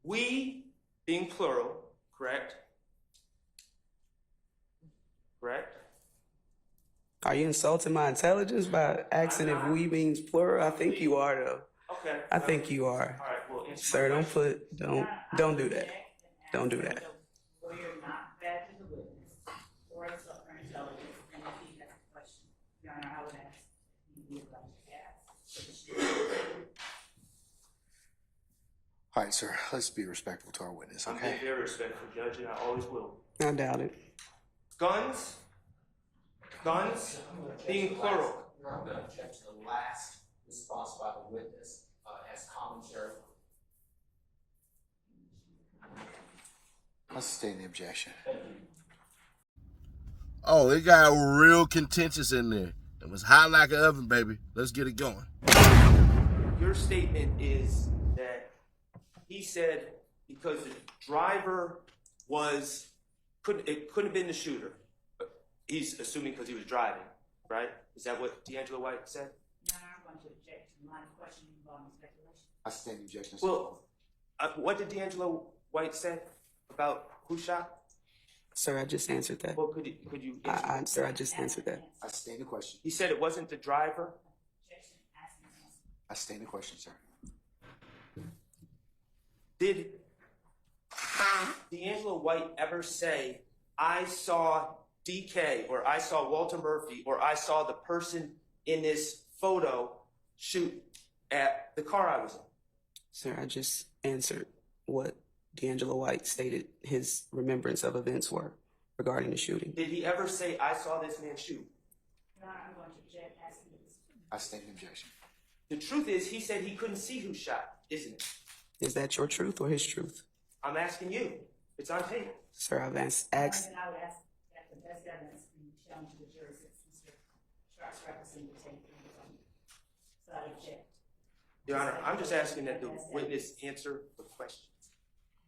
We being plural, correct? Correct? Are you insulting my intelligence by asking if we means plural? I think you are, though. Okay. I think you are. All right. Well, answer Sir, my don't question. don't do that. Don't do that. Lawyer not badging the witness or insult her intelligence, and if he has a question, Your Honor, I would ask you would like to ask. All right, sir, let's be respectful to our witness, I'm okay? being very respectful, Judge, and I always will. I doubt it. Guns being plural. I'm going to object to the last response by the witness as commentary. Let's sustain the objection. Oh, it got real contentious in there. It was hot like an oven, baby. Let's get it going. Your statement is that he said because the driver couldn't have been the shooter. He's assuming because he was driving, right? Is that what D'Angelo White said? Your Honor, I'm going to object to the line of questioning involving speculation. I sustain the objection, sir. Well, what did D'Angelo White say about who shot? Sir, I just answered that. Well, could you answer? Sir, I just answered that. I sustain the question. He said it wasn't the driver. Objection, asking the answer. I sustain the question, sir. Did D'Angelo White ever say, I saw DK, or I saw Walter Murphy, or I saw the person in this photo shoot at the car I was in? Sir, I just answered what D'Angelo White stated his remembrance of events were regarding the shooting. Did he ever say, I saw this man shoot? Your Honor, I'm going to object, asking this. I sustain the objection. The truth is, he said he couldn't see who shot, isn't it? Is that your truth or his truth? I'm asking you. It's on tape. Sir, I've asked. And I would ask that the best evidence be shown to the jury since Mr. Sharp's representing the tape. So I object. Your Honor, I'm just asking that the witness answer the question.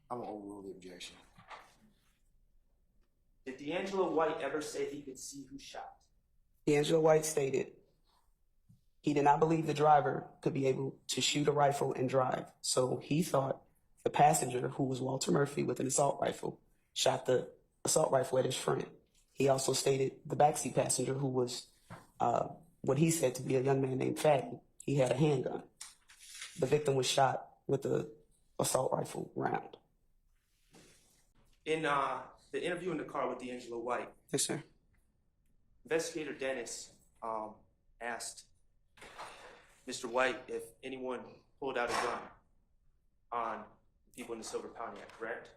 I'm going to overrule the objection. Did D'Angelo White ever say he could see who shot? D'Angelo White stated he did not believe the driver could be able to shoot a rifle and drive. So he thought the passenger, who was Walter Murphy with an assault rifle, shot the assault rifle at his friend. He also stated the backseat passenger, who was what he said to be a young man named Fatty, he had a handgun. The victim was shot with the assault rifle round. In the interview in the car with D'Angelo White, Yes, sir. Investigator Dennis asked Mr. White if anyone pulled out a gun on people in the silver Pontiac, correct?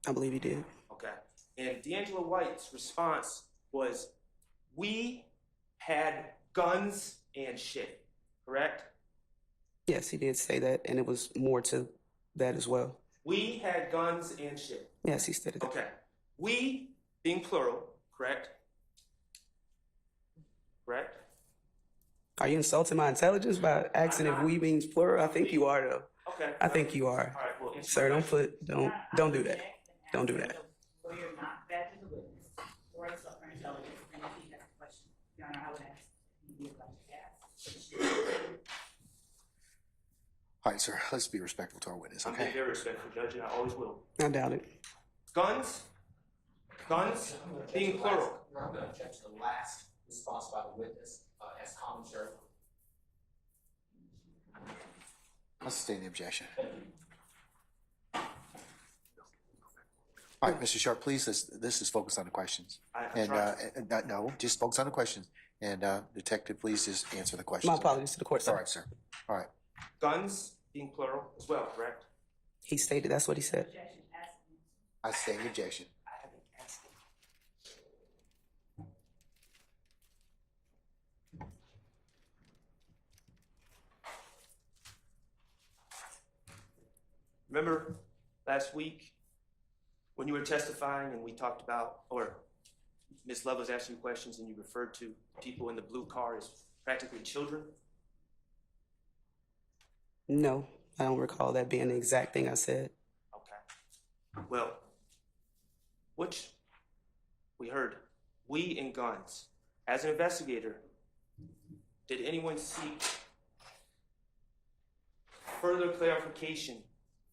I believe he did. Okay. And D'Angelo White's response was, we had guns and shit, correct? Yes, he did say that, and it was more to that as well. We had guns and shit. Yes, he stated that. Okay. We being plural, correct? Correct? Are you insulting my intelligence by asking if we means plural? I think you are, though. Okay. I think you are. All right. Well, answer Sir, my don't question. don't do that. Don't do that. Lawyer not badging the witness or insult her intelligence, and if he has a question, Your Honor, I would ask you would like to ask. All right, sir, let's be respectful to our witness, I'm being okay? very respectful, Judge, and I always will. I doubt it. Guns being plural. I'm going to object to the last response by the witness as commentary. Let's sustain the objection. All right, Mr. Sharp, please, this is focused on the questions. I tried. No, just focus on the questions. And Detective, please just answer the questions. My apologies to the court, All sir. right, sir. All right. Guns being plural as well, correct? He stated that's what he said. Objection, asking. I sustain the objection. I haven't asked him. Remember last week when you were testifying and we talked about, or Ms. Love was asking you questions and you referred to people in the blue car as practically children? No, I don't recall that being the exact thing I said. Okay. Well, which we heard, we and guns. As an investigator, did anyone seek further clarification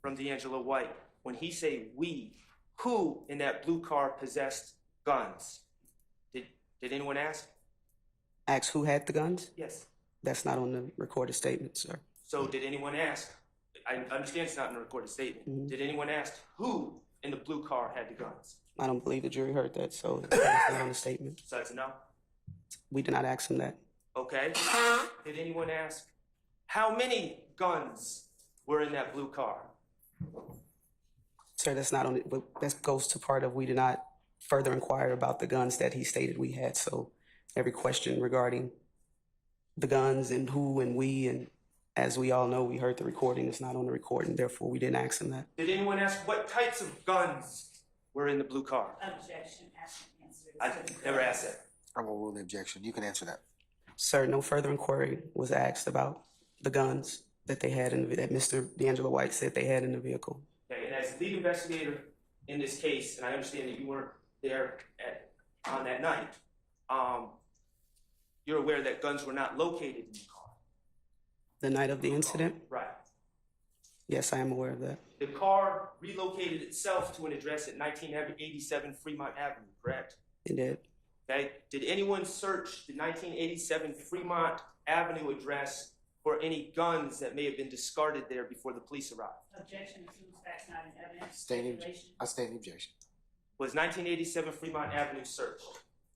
from D'Angelo White when he say we? Who in that blue car possessed guns? Did anyone ask? Ask who had the guns? Yes. That's not on the recorded statement, sir. So did anyone ask? I understand it's not in the recorded statement. Did anyone ask who in the blue car had the guns? I don't believe the jury heard that, so that's not on the statement. So that's a no? We did not ask him that. Okay. Did anyone ask how many guns were in that blue car? Sir, that's not on it. That goes to part of we did not further inquire about the guns that he stated we had. So every question regarding the guns and who and we, and as we all know, we heard the recording. It's not on the recording. Therefore, we didn't ask him that. Did anyone ask what types of guns were in the blue car? Objection, ask and answer. I never asked that. I will rule the objection. You can answer that. Sir, no further inquiry was asked about the guns that they had that Mr. D'Angelo White said they had in the vehicle. Okay, and as lead investigator in this case, and I understand that you weren't there on that night, you're aware that guns were not located in the car. The night of the incident? Right. Yes, I am aware of that. The car relocated itself to an address at 1987 Fremont Avenue, correct? It did. Okay. Did anyone search the 1987 Fremont Avenue address for any guns that may have been discarded there before the police arrived? Objection, assumes facts not in evidence. Stay in, Speculation. I stay in the objection. Was 1987 Fremont Avenue searched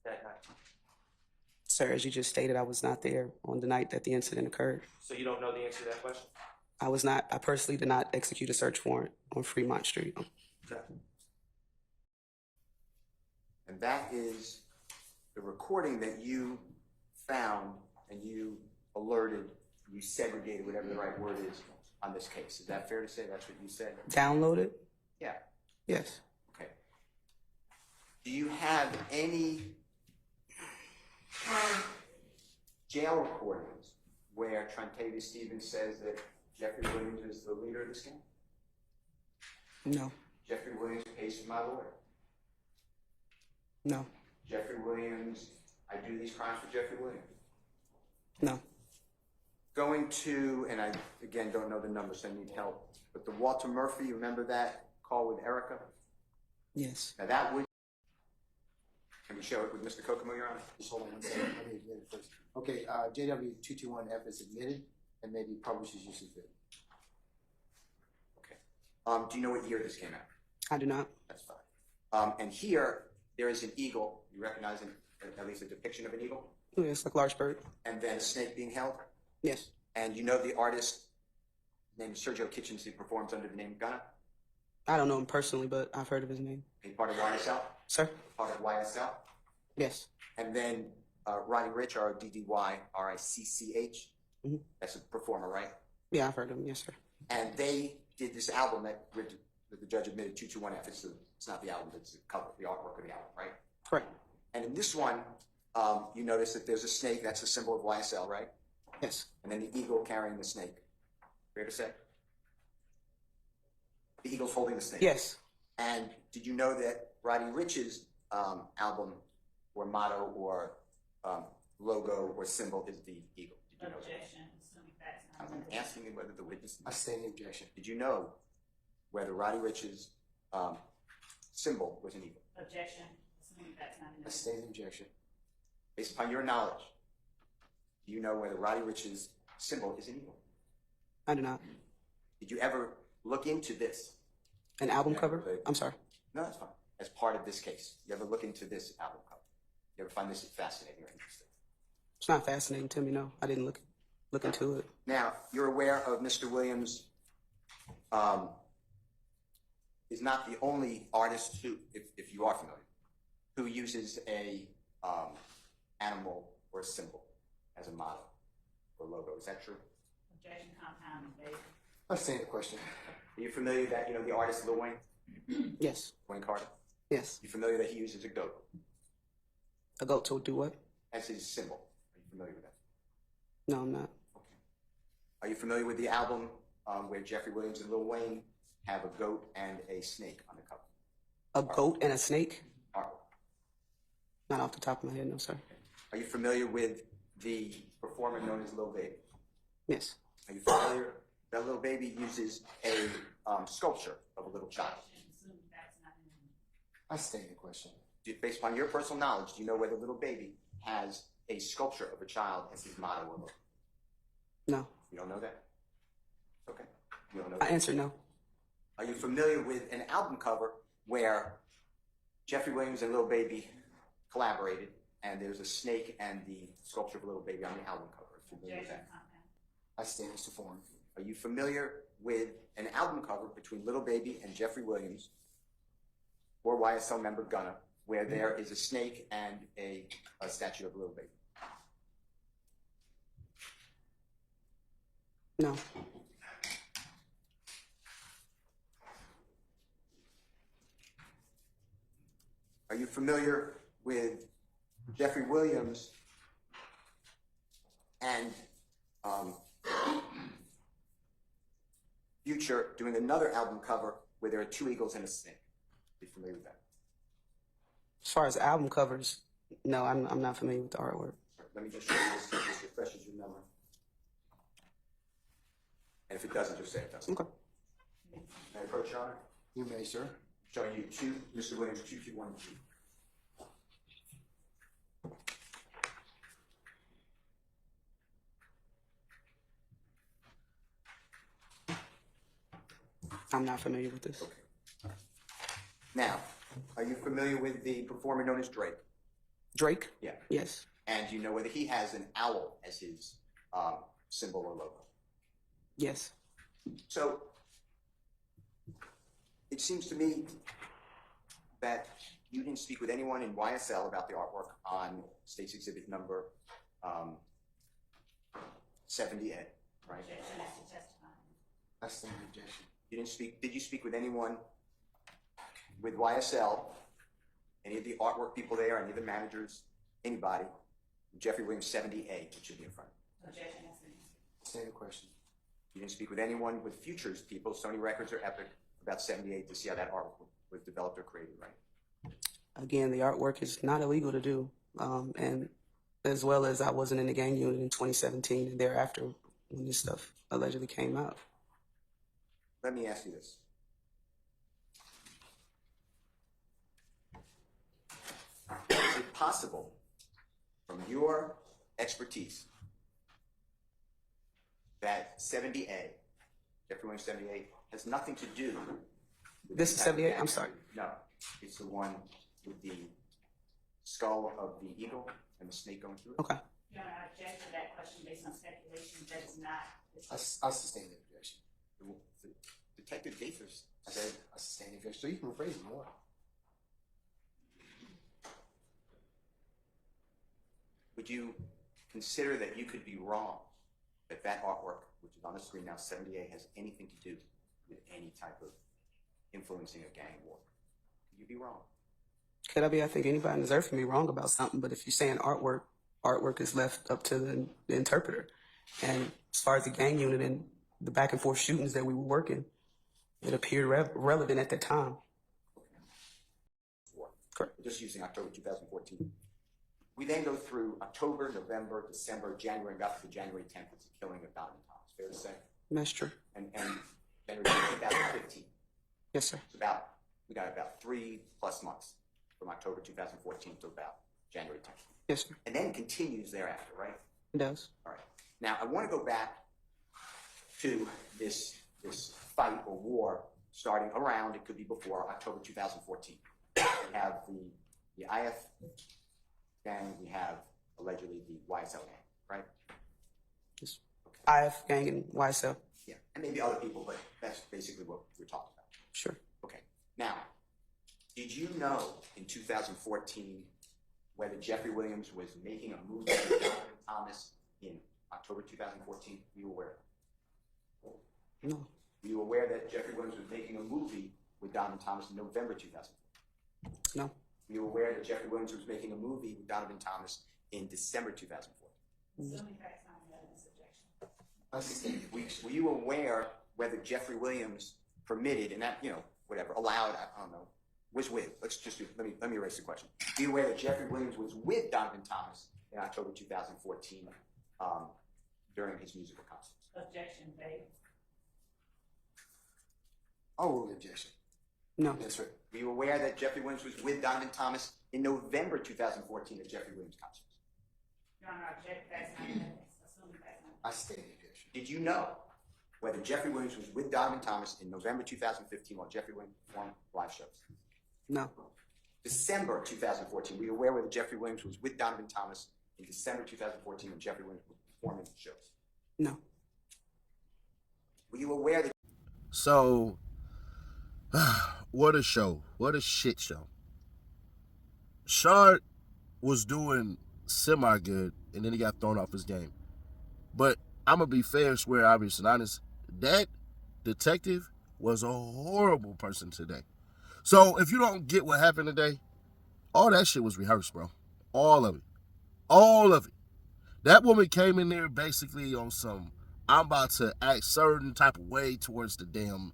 that night? Sir, as you just stated, I was not there on the night that the incident occurred. So you don't know the answer to that question? I personally did not execute a search warrant on Fremont Street. Okay. And that is the recording that you found and you alerted, you segregated, whatever the right word is, on this case. Is that fair to say? That's what you said? Downloaded? Yeah. Yes. Okay. Do you have any jail recordings where Trentavious Stevens says that Jeffrey Williams is the leader of this gang? No. Jeffrey Williams pays for my lawyer. No. Jeffrey Williams, I do these crimes for Jeffrey Williams. No. Going to, and I, again, don't know the numbers, so I need help, but the Walter Murphy, you remember that call with Erica? Yes. Now that would, can we show it with Mr. Kokomo, Your Honor? Just hold on one second. Let me admit it first. Okay, JW 221F is admitted and maybe publishes use of it. Okay. Do you know what year this came out? I do not. That's fine. And here, there is an eagle, you recognize at least a depiction of an eagle, Oh, yes, like large bird. and then a snake being held, Yes. and you know the artist named Sergio Kitchens who performs under the name Gunna? I don't know him personally, but I've heard of his name. He's part of YSL? Sir? Part of YSL? Yes. And then Roddy Ricch, R-D-D-Y-R-I-C-C-H. Mhm. That's a performer, right? Yeah, I've heard of him. Yes, sir. And they did this album that the judge admitted 221F. It's not the album, it's the cover, the artwork of the album, right? Correct. And in this one, you notice that there's a snake. That's a symbol of YSL, right? Yes. And then the eagle carrying the snake. Fair to say? The eagle's holding the snake. Yes. And did you know that Roddy Ricch's album or motto or logo or symbol is the eagle? Did you know that? Objection, assuming facts not in I'm evidence. asking you whether the witness. I stay in the objection. Did you know whether Roddy Ricch's symbol was an eagle? Objection, assuming facts not in I evidence. stay in the objection. Based upon your knowledge, do you know whether Roddy Ricch's symbol is an eagle? I do not. Did you ever look into this? An album Yeah, cover? but- I'm sorry. No, that's fine. As part of this case, you ever look into this album cover? You ever find this fascinating or interesting? It's not fascinating to me, no. I didn't look into it. Now, you're aware of Mr. Williams is not the only artist who, if you are familiar, who uses a animal or a symbol as a model or logo. Is that true? Objection, compound, debate. I stay in the question. Are you familiar that, you know, the artist Lil Wayne, Yes. Wayne Carter? Yes. You familiar that he uses a goat A goat to do what? as his symbol? Are you familiar with that? No, I'm not. Okay. Are you familiar with the album where Jeffrey Williams and Lil Wayne have a goat and a snake on the cover? A goat and a snake? Artwork. Not off the top of my head, no, sir. Are you familiar with the performer known as Lil Baby? Yes. Are you familiar that Lil Baby uses a sculpture of a little child. Assume that's not in the I stay in the question. Based upon your personal knowledge, do you know whether Little Baby has a sculpture of a child as his motto or logo? No. You don't know that? Okay. You don't know I that? answer no. Are you familiar with an album cover where Jeffrey Williams and Little Baby collaborated, and there's a snake and the sculpture of a little baby on the album cover? Are you familiar with objection that? comment. I stand as to form. Are you familiar with an album cover between Little Baby and Jeffrey Williams or YSL member Gunna, where there is a snake and a statue of a little baby? No. Are you familiar with Jeffrey Williams and Future doing another album cover where there are two eagles and a snake? Are you familiar with that? As far as album covers, no, I'm not familiar with the artwork. Let me just show you this, so this refreshes your memory. And if it doesn't, just say it doesn't. Okay. May I approach, Your Honor? You may, sir. Showing you Mr. Williams, 2212. I'm not familiar with this. Now, are you familiar with the performer known as Drake? Drake? Yeah. Yes. And do you know whether he has an owl as his symbol or logo? Yes. So, it seems to me that you didn't speak with anyone in YSL about the artwork on State's Exhibit number 70A, right? Objection as to testifying. I stand in objection. You didn't speak, did you speak with anyone with YSL, any of the artwork people there, any of the managers, anybody, Jeffrey Williams 70A, which should be in front? Objection as to answer. Stand in question. You didn't speak with anyone with Futures people, Sony Records or Epic, about 78 to see how that artwork was developed or created, right? Again, the artwork is not illegal to do. And as well as I wasn't in the gang unit in 2017 and thereafter when this stuff allegedly came out. Let me ask you this. Is it possible, from your expertise, that 70A, Jeffrey Williams 70A, has nothing to do with This is 78? I'm sorry. No, it's the one with the skull of the eagle and the snake going through it. Okay. Your Honor, I object to that question based on speculation. That is not. I sustain the objection. Detective Gaithers I said, sustain the objection. So you can rephrase it more. would you consider that you could be wrong, that that artwork, which is on the screen now, 70A, has anything to do with any type of influencing a gang war? Could you be wrong? Could I be? I think anybody on this earth can be wrong about something, but if you're saying artwork, artwork is left up to the interpreter. And as far as the gang unit and the back and forth shootings that we were working, it appeared relevant at that time. War. Correct. Just using October 2014. We then go through October, November, December, January, and got to the January 10th. It's the killing of Donovan Thomas. Fair to say? That's true. And January 2015. Yes, sir. It's we got about 3+ months from October 2014 to about January 10th. Yes, sir. And then continues thereafter, right? It does. All right. Now, I want to go back to this fight or war starting around, it could be before, October 2014. We have the IF gang, we have allegedly the YSL gang, right? Yes. IF gang and YSL. Yeah, and maybe other people, but that's basically what we're talking about. Sure. Okay. Now, did you know in 2014 whether Jeffrey Williams was making a movie with Donovan Thomas in October 2014? Were you aware? No. Were you aware that Jeffrey Williams was making a movie with Donovan Thomas in November 2014? No. Were you aware that Jeffrey Williams was making a movie with Donovan Thomas in December 2014? Assuming facts not evidence, objection. I sustain the Were you aware whether Jeffrey Williams permitted, and that, whatever, allowed, I don't know, was with, let me erase the question. Be aware that Jeffrey Williams was with Donovan Thomas in October 2014 during his musical concerts. Objection, vague. Overruled objection. No, Yes, sir. Were you aware that Jeffrey Williams was with Donovan Thomas in November 2014 at Jeffrey Williams' concert? Your Honor, I object, that's not evidence, assuming that's not. I stated objection. Did you know whether Jeffrey Williams was with Donovan Thomas in November 2015 while Jeffrey Williams performed live shows? no, December 2014, were you aware whether Jeffrey Williams was with Donovan Thomas in December 2014 when Jeffrey Williams was performing shows? no. Were you aware that So, what a show. What a shit show. Shard was doing semi-good, and then he got thrown off his game. But I'm going to be fair, square, obvious, and honest. That detective was a horrible person today. So, if you don't get what happened today, all that shit was rehearsed, bro. All of it. All of it. That woman came in there basically on some, I'm about to act certain type of way towards the damn,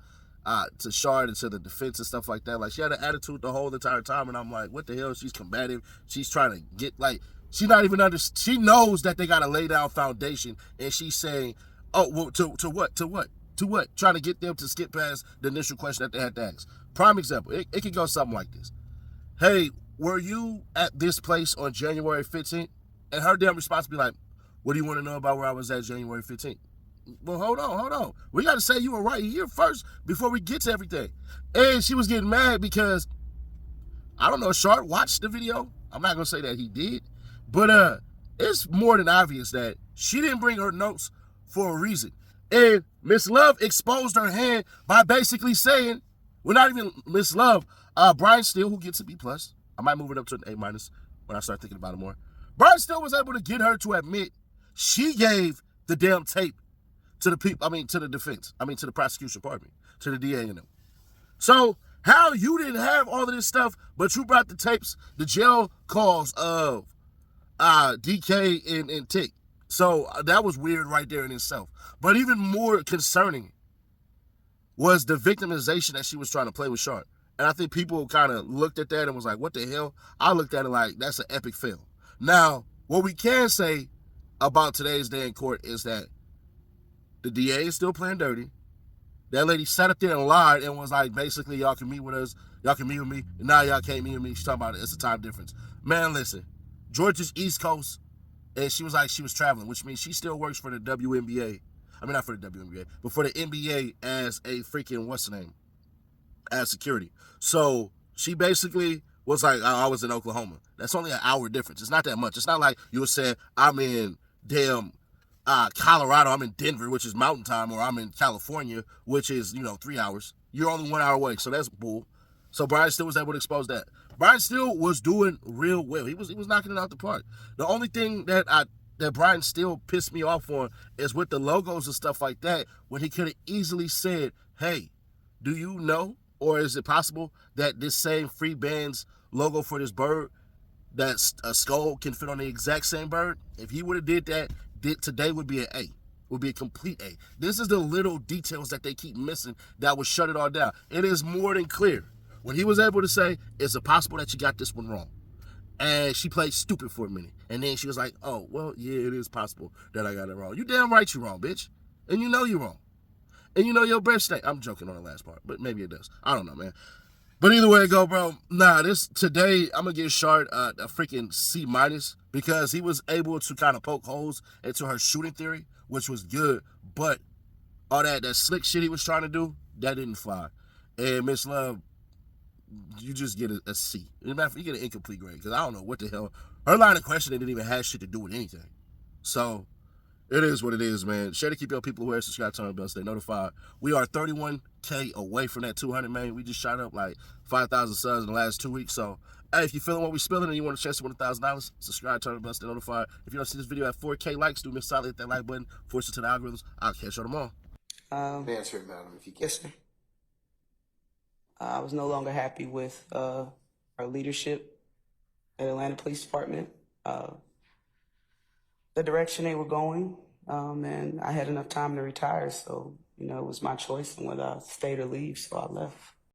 to Shard and to the defense and stuff like that. Like, she had an attitude the whole entire time, and I'm like, what the hell? She's combative. She's trying to get, like, she's not even she knows that they got to lay down foundation, and she's saying, oh, well, to what? To what? To what? Trying to get them to skip past the initial question that they had to ask. Prime example, it could go something like this. Hey, were you at this place on January 15th? And her damn response be like, what do you want to know about where I was at January 15th? Well, hold on. We got to say you were right here first before we get to everything. And she was getting mad because, I don't know, Shard watched the video. I'm not going to say that he did. But it's more than obvious that she didn't bring her notes for a reason. And Miss Love exposed her hand by basically saying, well, not even Miss Love, Brian Steele, who gets a B+. I might move it up to an A- when I start thinking about it more. Brian Steele was able to get her to admit she gave the damn tape to the people, to the defense, to the prosecution, pardon me, to the DA and them. So how you didn't have all of this stuff, but you brought the tapes, the jail calls of DK and Tick. So that was weird right there in itself. But even more concerning was the victimization that she was trying to play with Shard. And I think people kind of looked at that and was like, what the hell? I looked at it like, that's an epic fail. Now, what we can say about today's day in court is that the DA is still playing dirty. That lady sat up there and lied and was like, basically, y'all can meet with us. Y'all can meet with me. And now y'all can't meet with me. She's talking about it's a time difference. Man, listen. Georgia's East Coast. And she was like, she was traveling, which means she still works for the WNBA. Not for the WNBA, but for the NBA as a freaking, what's the name? As security. So she basically was like, I was in Oklahoma. That's only an hour difference. It's not that much. It's not like you would say, I'm in damn Colorado, I'm in Denver, which is mountain time, or I'm in California, which is, 3 hours. You're only 1 hour away, so that's bull. So Brian Steele was able to expose that. Brian Steele was doing real well. He was knocking it out the park. The only thing that Brian Steele pissed me off on is with the logos and stuff like that, when he could have easily said, hey, do you know, or is it possible that this same Free Bands logo for this bird, that a skull can fit on the exact same bird? If he would have did that, today would be an A. Would be a complete A. This is the little details that they keep missing that would shut it all down. It is more than clear. When he was able to say, is it possible that you got this one wrong? And she played stupid for a minute. And then she was like, oh, well, yeah, it is possible that I got it wrong. You damn right you're wrong, bitch. And you know you're wrong. And you know your breath stink. I'm joking on the last part, but maybe it does. I don't know, man. But either way it go, bro. Nah, today, I'm going to give Shard a freaking C- because he was able to kind of poke holes into her shooting theory, which was good. But all that slick shit he was trying to do, that didn't fly. And Miss Love, you just get a C. As a matter of fact, you get an incomplete grade because I don't know what the hell. Her line of questioning didn't even have shit to do with anything. So it is what it is, man. Share to keep your people who are subscribed, turn on the bell, stay notified. We are 31K away from that 200, man. We just shot up like 5,000 subs in the last 2 weeks. So, hey, if you're feeling what we're spilling and you want a chance to win $1,000, subscribe, turn on the bell, stay notified. If you don't see this video at 4K likes, do me a solid, hit that like button, force it to the algorithms. I'll catch you tomorrow. Answer it, madam, if you can. Yes, sir. I was no longer happy with our leadership at Atlanta Police Department, the direction they were going, and I had enough time to retire, so, it was my choice on whether I stayed or leave, so I left.